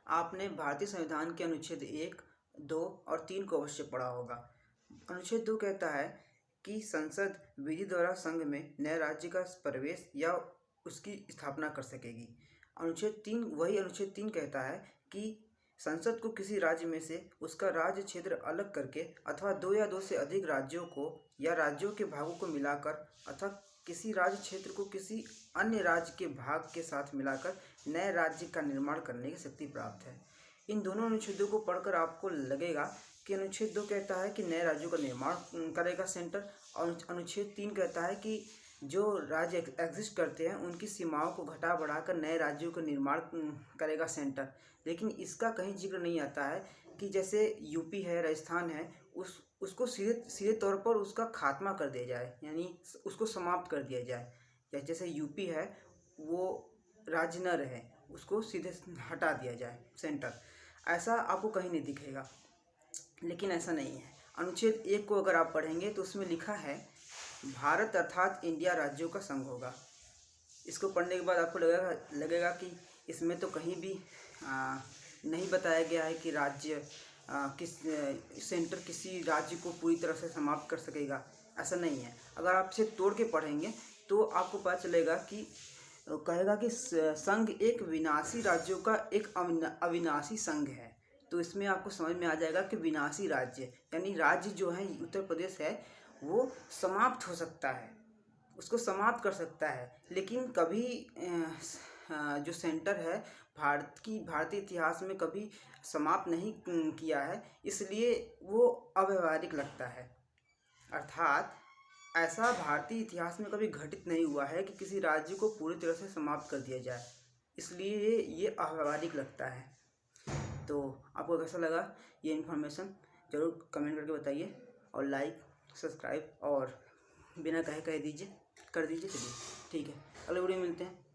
आपने भारतीय संविधान के अनुच्छेद 1, 2 और 3 को अवश्य पढ़ा होगा। अनुच्छेद 2 कहता है कि संसद विधि द्वारा संघ में नए राज्य का प्रवेश या उसकी स्थापना कर सकेगी। अनुच्छेद 3 कहता है कि संसद को किसी राज्य में से उसका राज्य क्षेत्र अलग करके अथवा 2 या 2 से अधिक राज्यों को या राज्यों के भागों को मिलाकर अथवा किसी राज्य क्षेत्र को किसी अन्य राज्य के भाग के साथ मिलाकर नए राज्य का निर्माण करने की शक्ति प्राप्त है। इन दोनों अनुच्छेदों को पढ़कर आपको लगेगा कि अनुच्छेद 2 कहता है कि नए राज्यों का निर्माण करेगा सेंटर, और अनुच्छेद 3 कहता है कि जो राज्य एग्जिस्ट करते हैं उनकी सीमाओं को घटा बढ़ाकर नए राज्यों का निर्माण करेगा सेंटर। लेकिन इसका कहीं जिक्र नहीं आता है कि जैसे यूपी है, राजस्थान है, उसको सीधे तौर पर उसका खात्मा कर दिया जाए, यानी उसको समाप्त कर दिया जाए। या जैसे यूपी है वो राज्य न रहे, उसको सीधे हटा दिया जाए सेंटर। ऐसा आपको कहीं नहीं दिखेगा, लेकिन ऐसा नहीं है। अनुच्छेद 1 को अगर आप पढ़ेंगे तो उसमें लिखा है भारत अर्थात इंडिया राज्यों का संघ होगा। इसको पढ़ने के बाद आपको लगेगा कि इसमें तो कहीं भी नहीं बताया गया है कि राज्य सेंटर किसी राज्य को पूरी तरह से समाप्त कर सकेगा। ऐसा नहीं है। अगर आप इसे तोड़ के पढ़ेंगे तो आपको पता चलेगा कि कहेगा कि संघ एक विनाशी राज्यों का एक अविनाशी संघ है। तो इसमें आपको समझ में आ जाएगा कि विनाशी राज्य यानी राज्य जो है उत्तर प्रदेश है वो समाप्त हो सकता है, उसको समाप्त कर सकता है, लेकिन कभी जो सेंटर है भारतीय इतिहास में कभी समाप्त नहीं किया है, इसलिए वो अव्यवहारिक लगता है। अर्थात ऐसा भारतीय इतिहास में कभी घटित नहीं हुआ है कि किसी राज्य को पूरी तरह से समाप्त कर दिया जाए, इसलिए ये अव्यवहारिक लगता है। तो आपको कैसा लगा ये इन्फॉर्मेशन ज़रूर कमेंट करके बताइए, और लाइक, सब्सक्राइब और बिना कहे कर दीजिए। चलिए ठीक है, अगले वीडियो में मिलते हैं।